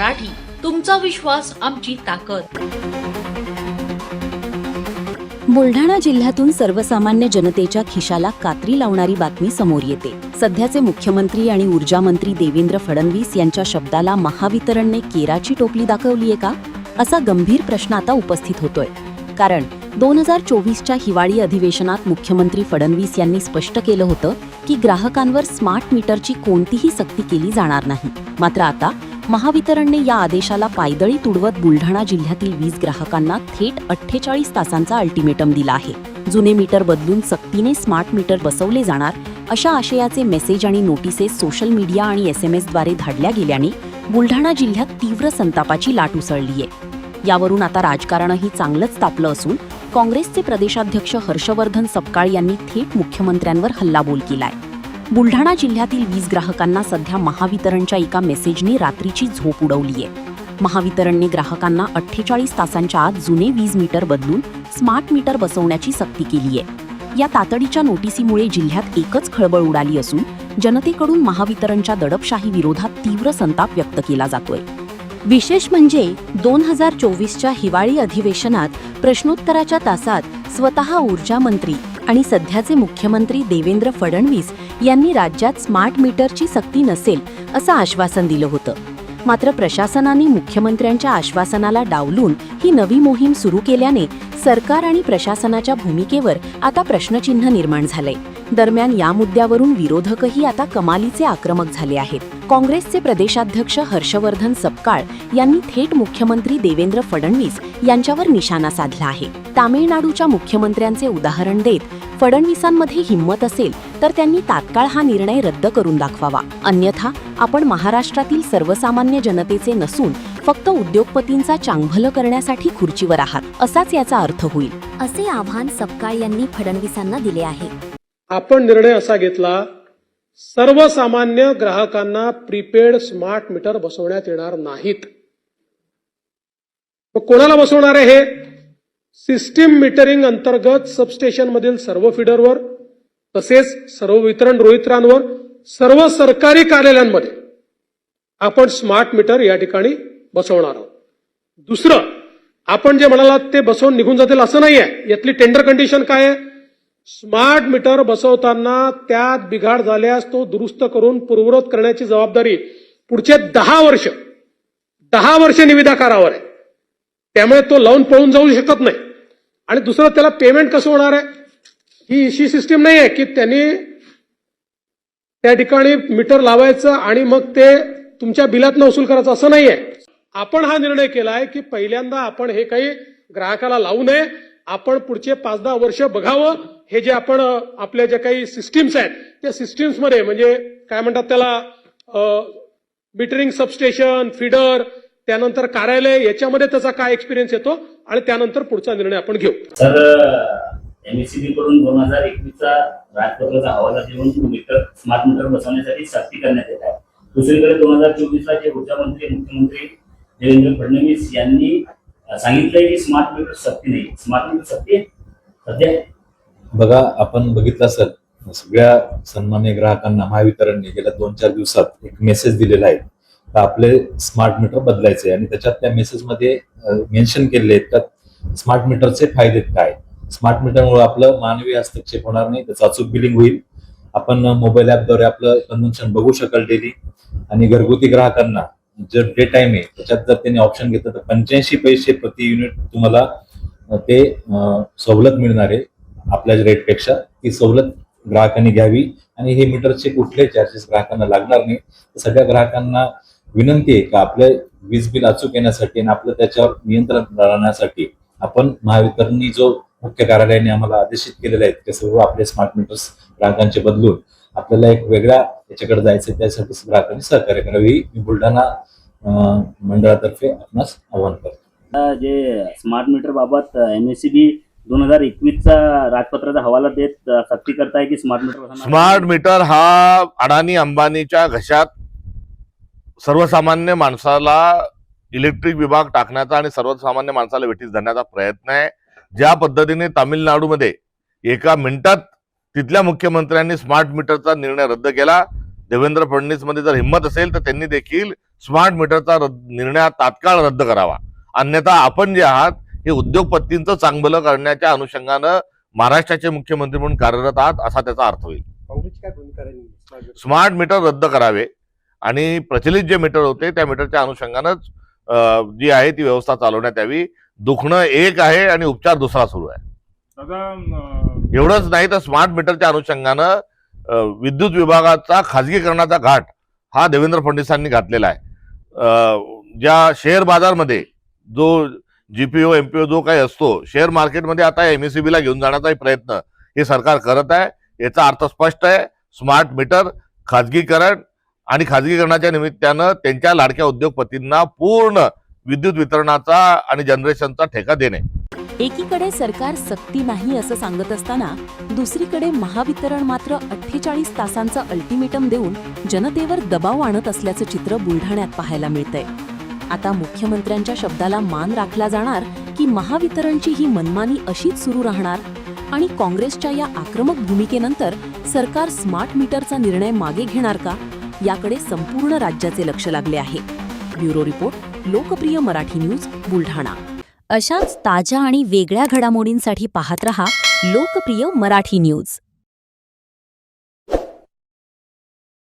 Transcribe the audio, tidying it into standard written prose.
मराठी, तुमचा विश्वास आमची ताकद. बुलढाणा जिल्ह्यातून सर्वसामान्य जनतेच्या खिशाला कात्री लावणारी बातमी समोर येते. सध्याचे मुख्यमंत्री आणि ऊर्जा मंत्री देवेंद्र फडणवीस यांच्या शब्दाला महावितरणने केराची टोपली दाखवलीये का, असा गंभीर प्रश्न आता उपस्थित होतोय. कारण 2024च्या हिवाळी अधिवेशनात मुख्यमंत्री फडणवीस यांनी स्पष्ट केलं होतं की ग्राहकांवर स्मार्ट मीटरची कोणतीही सक्ती केली जाणार नाही. मात्र आता महावितरणने या आदेशाला पायदळी तुडवत बुलढाणा जिल्ह्यातील वीज ग्राहकांना थेट 48 तासांचा अल्टिमेटम दिला आहे. जुने मीटर बदलून सक्तीने स्मार्ट मीटर बसवले जाणार अशा आशयाचे मेसेज आणि नोटिसेस सोशल मीडिया आणि SMS द्वारे धाडल्या गेल्याने बुलढाणा जिल्ह्यात तीव्र संतापाची लाट उसळलीय. यावरून आता राजकारणही चांगलंच तापलं असून काँग्रेसचे प्रदेशाध्यक्ष हर्षवर्धन सपकाळ यांनी थेट मुख्यमंत्र्यांवर हल्लाबोल केलाय. बुलढाणा जिल्ह्यातील वीज ग्राहकांना सध्या महावितरणच्या एका मेसेजने रात्रीची झोप उडवलीय. महावितरणने ग्राहकांना 48 तासांच्या आत जुने वीज मीटर बदलून स्मार्ट मीटर बसवण्याची सक्ती केली आहे. या तातडीच्या नोटिसीमुळे जिल्ह्यात एकच खळबळ उडाली असून जनतेकडून महावितरणच्या दडपशाही विरोधात तीव्र संताप व्यक्त केला जातोय. विशेष म्हणजे 2024च्या हिवाळी अधिवेशनात प्रश्नोत्तराच्या तासात स्वतः ऊर्जा मंत्री आणि सध्याचे मुख्यमंत्री देवेंद्र फडणवीस यांनी राज्यात स्मार्ट मीटरची सक्ती नसेल असं आश्वासन दिलं होतं. मात्र प्रशासनाने मुख्यमंत्र्यांच्या आश्वासनाला डावलून ही नवी मोहीम सुरू केल्याने सरकार आणि प्रशासनाच्या भूमिकेवर आता प्रश्नचिन्ह निर्माण झालंय. दरम्यान या मुद्द्यावरून विरोधकही आता कमालीचे आक्रमक झाले आहेत. काँग्रेसचे प्रदेशाध्यक्ष हर्षवर्धन सपकाळ यांनी थेट मुख्यमंत्री देवेंद्र फडणवीस यांच्यावर निशाणा साधला आहे. तामिळनाडूच्या मुख्यमंत्र्यांचे उदाहरण देत फडणवीसांमध्ये हिंमत असेल तर त्यांनी तात्काळ हा निर्णय रद्द करून दाखवावा, अन्यथा आपण महाराष्ट्रातील सर्वसामान्य जनतेचे नसून फक्त उद्योगपतींचा चांगभलं करण्यासाठी खुर्चीवर आहात असाच याचा अर्थ होईल, असे आव्हान सपकाळ यांनी फडणवीसांना दिले आहे. आपण निर्णय असा घेतला, सर्वसामान्य ग्राहकांना प्रीपेड स्मार्ट मीटर बसवण्यात येणार नाहीत. मग कोणाला बसवणार आहे? हे सिस्टीम मीटरिंग अंतर्गत सबस्टेशन मधील सर्व फीडरवर, तसेच सर्व वितरण रोहित्रांवर, सर्व सरकारी कार्यालयांमध्ये आपण स्मार्ट मीटर या ठिकाणी बसवणार आहोत. दुसरं, आपण जे म्हणालात ते बसवून निघून जातील असं नाहीये. यातली टेंडर कंडिशन काय आहे? स्मार्ट मीटर बसवताना त्यात बिघाड झाल्यास तो दुरुस्त करून पूर्ववत करण्याची जबाबदारी पुढचे 10 वर्ष निविदाकारावर आहे. त्यामुळे तो लावून पळून जाऊ शकत नाही. आणि दुसरं, त्याला पेमेंट कसं होणार आहे? ही अशी सिस्टीम नाही आहे की त्यांनी त्या ठिकाणी मीटर लावायचं आणि मग ते तुमच्या बिलातनं वसूल करायचं, असं नाहीये. आपण हा निर्णय केलाय की पहिल्यांदा आपण हे काही ग्राहकाला लावू नये, आपण पुढचे 5-10 वर्ष बघावं. हे जे आपण आपल्या ज्या काही सिस्टीम्स आहेत त्या सिस्टीम्समध्ये, म्हणजे काय म्हणतात त्याला, मीटरिंग सबस्टेशन, फीडर, त्यानंतर कार्यालय, याच्यामध्ये त्याचा काय एक्सपिरियन्स येतो आणि त्यानंतर पुढचा निर्णय आपण घेऊ. सर, MSEB कडून 2021चा राजपत्राचा हवाला देऊन स्मार्ट मीटर बसवण्यासाठी सक्ती करण्यात येत आहे. दुसरीकडे 2024ला जे ऊर्जा मंत्री मुख्यमंत्री देवेंद्र फडणवीस यांनी सांगितलंय की स्मार्ट मीटर सक्ती नाही. स्मार्ट मीटर सक्ती आहे सध्या? बघा, आपण बघितलं असेल, सगळ्या सन्मान्य ग्राहकांना महावितरणने गेल्या 2-4 दिवसात एक मेसेज दिलेला आहे, तर आपले स्मार्ट मीटर बदलायचे. आणि त्याच्यात त्या मेसेजमध्ये मेन्शन केलेले आहेत का स्मार्ट मीटरचे फायदे काय. स्मार्ट मीटरमुळे आपलं मानवी हस्तक्षेप होणार नाही, त्याचं अचूक बिलिंग होईल. आपण मोबाईल ॲपद्वारे आपलं कन्झम्पशन बघू शकाल डेली. आणि घरगुती ग्राहकांना जर डे टाइम आहे त्याच्यात जर त्यांनी ऑप्शन घेतलं तर 85 पैसे प्रति युनिट तुम्हाला ते सवलत मिळणार आहे. आपल्या रेटपेक्षा ती सवलत ग्राहकांनी घ्यावी आणि हे मीटरचे कुठले चार्जेस ग्राहकांना लागणार नाही. सगळ्या ग्राहकांना विनंती आहे की आपलं वीज बिल अचूक येण्यासाठी आणि आपलं त्याच्यावर नियंत्रण राहण्यासाठी आपण महावितरणनी जो मुख्य कार्यालयाने आम्हाला आदेशित केलेले आहेत ते सर्व आपले स्मार्ट मीटर्स ग्राहकांचे बदलून आपल्याला एक वेगळ्या याच्याकडे जायचं, त्यासाठी ग्राहकांनी सहकार्य करावी मी बुलढाणा मंडळातर्फे आपणास आवाहन करतो. जे स्मार्ट मीटर बाबत MSEB 2021चा राजपत्राचा हवाला देत सक्ती करताय की स्मार्ट मीटर हा अडाणी अंबानीच्या घशात सर्वसामान्य माणसाला इलेक्ट्रिक विभाग टाकण्याचा आणि सर्वसामान्य माणसाला वेठीस धरण्याचा प्रयत्न आहे. ज्या पद्धतीने तामिळनाडूमध्ये एका मिनिटात तिथल्या मुख्यमंत्र्यांनी स्मार्ट मीटरचा निर्णय रद्द केला, देवेंद्र फडणवीस मध्ये जर हिंमत असेल तर त्यांनी देखील स्मार्ट मीटरचा निर्णय तात्काळ रद्द करावा. अन्यथा आपण जे आहात हे उद्योगपतींचं चांगलं करण्याच्या अनुषंगानं महाराष्ट्राचे मुख्यमंत्री म्हणून कार्यरत आहात असा त्याचा अर्थ होईल. स्मार्ट मीटर रद्द करावे आणि प्रचलित जे मीटर होते त्या मीटरच्या अनुषंगानंच जी आहे ती व्यवस्था चालवण्यात यावी. दुखणं एक आहे आणि उपचार दुसरा सुरू आहे. एवढंच नाही तर स्मार्ट मीटरच्या अनुषंगानं विद्युत विभागाचा खाजगीकरणाचा घाट हा देवेंद्र फडणवीसांनी घातलेला आहे. ज्या शेअर बाजारमध्ये जो जीपीओ एमपीओ जो काही असतो, शेअर मार्केटमध्ये आता एमएससीबीला घेऊन जाण्याचा प्रयत्न हे सरकार करत आहे. याचा अर्थ स्पष्ट आहे, स्मार्ट मीटर, खाजगीकरण आणि खाजगीकरणाच्या निमित्तानं त्यांच्या लाडक्या उद्योगपतींना पूर्ण विद्युत वितरणाचा आणि जनरेशनचा ठेका देणे. एकीकडे सरकार सक्ती नाही असं सांगत असताना दुसरीकडे महावितरण मात्र 48 तासांचं अल्टिमेटम देऊन जनतेवर दबाव आणत असल्याचं चित्र बुलढाण्यात पाहायला मिळतंय. आता मुख्यमंत्र्यांच्या शब्दाला मान राखला जाणार की महावितरणची ही मनमानी अशीच सुरू राहणार आणि काँग्रेसच्या या आक्रमक भूमिकेनंतर सरकार स्मार्ट मीटरचा निर्णय मागे घेणार का, याकडे संपूर्ण राज्याचे लक्ष लागले आहे. ब्युरो रिपोर्ट, लोकप्रिय मराठी न्यूज, बुलढाणा. अशाच ताज्या आणि वेगळ्या घडामोडींसाठी पाहत रहा लोकप्रिय मराठी न्यूज.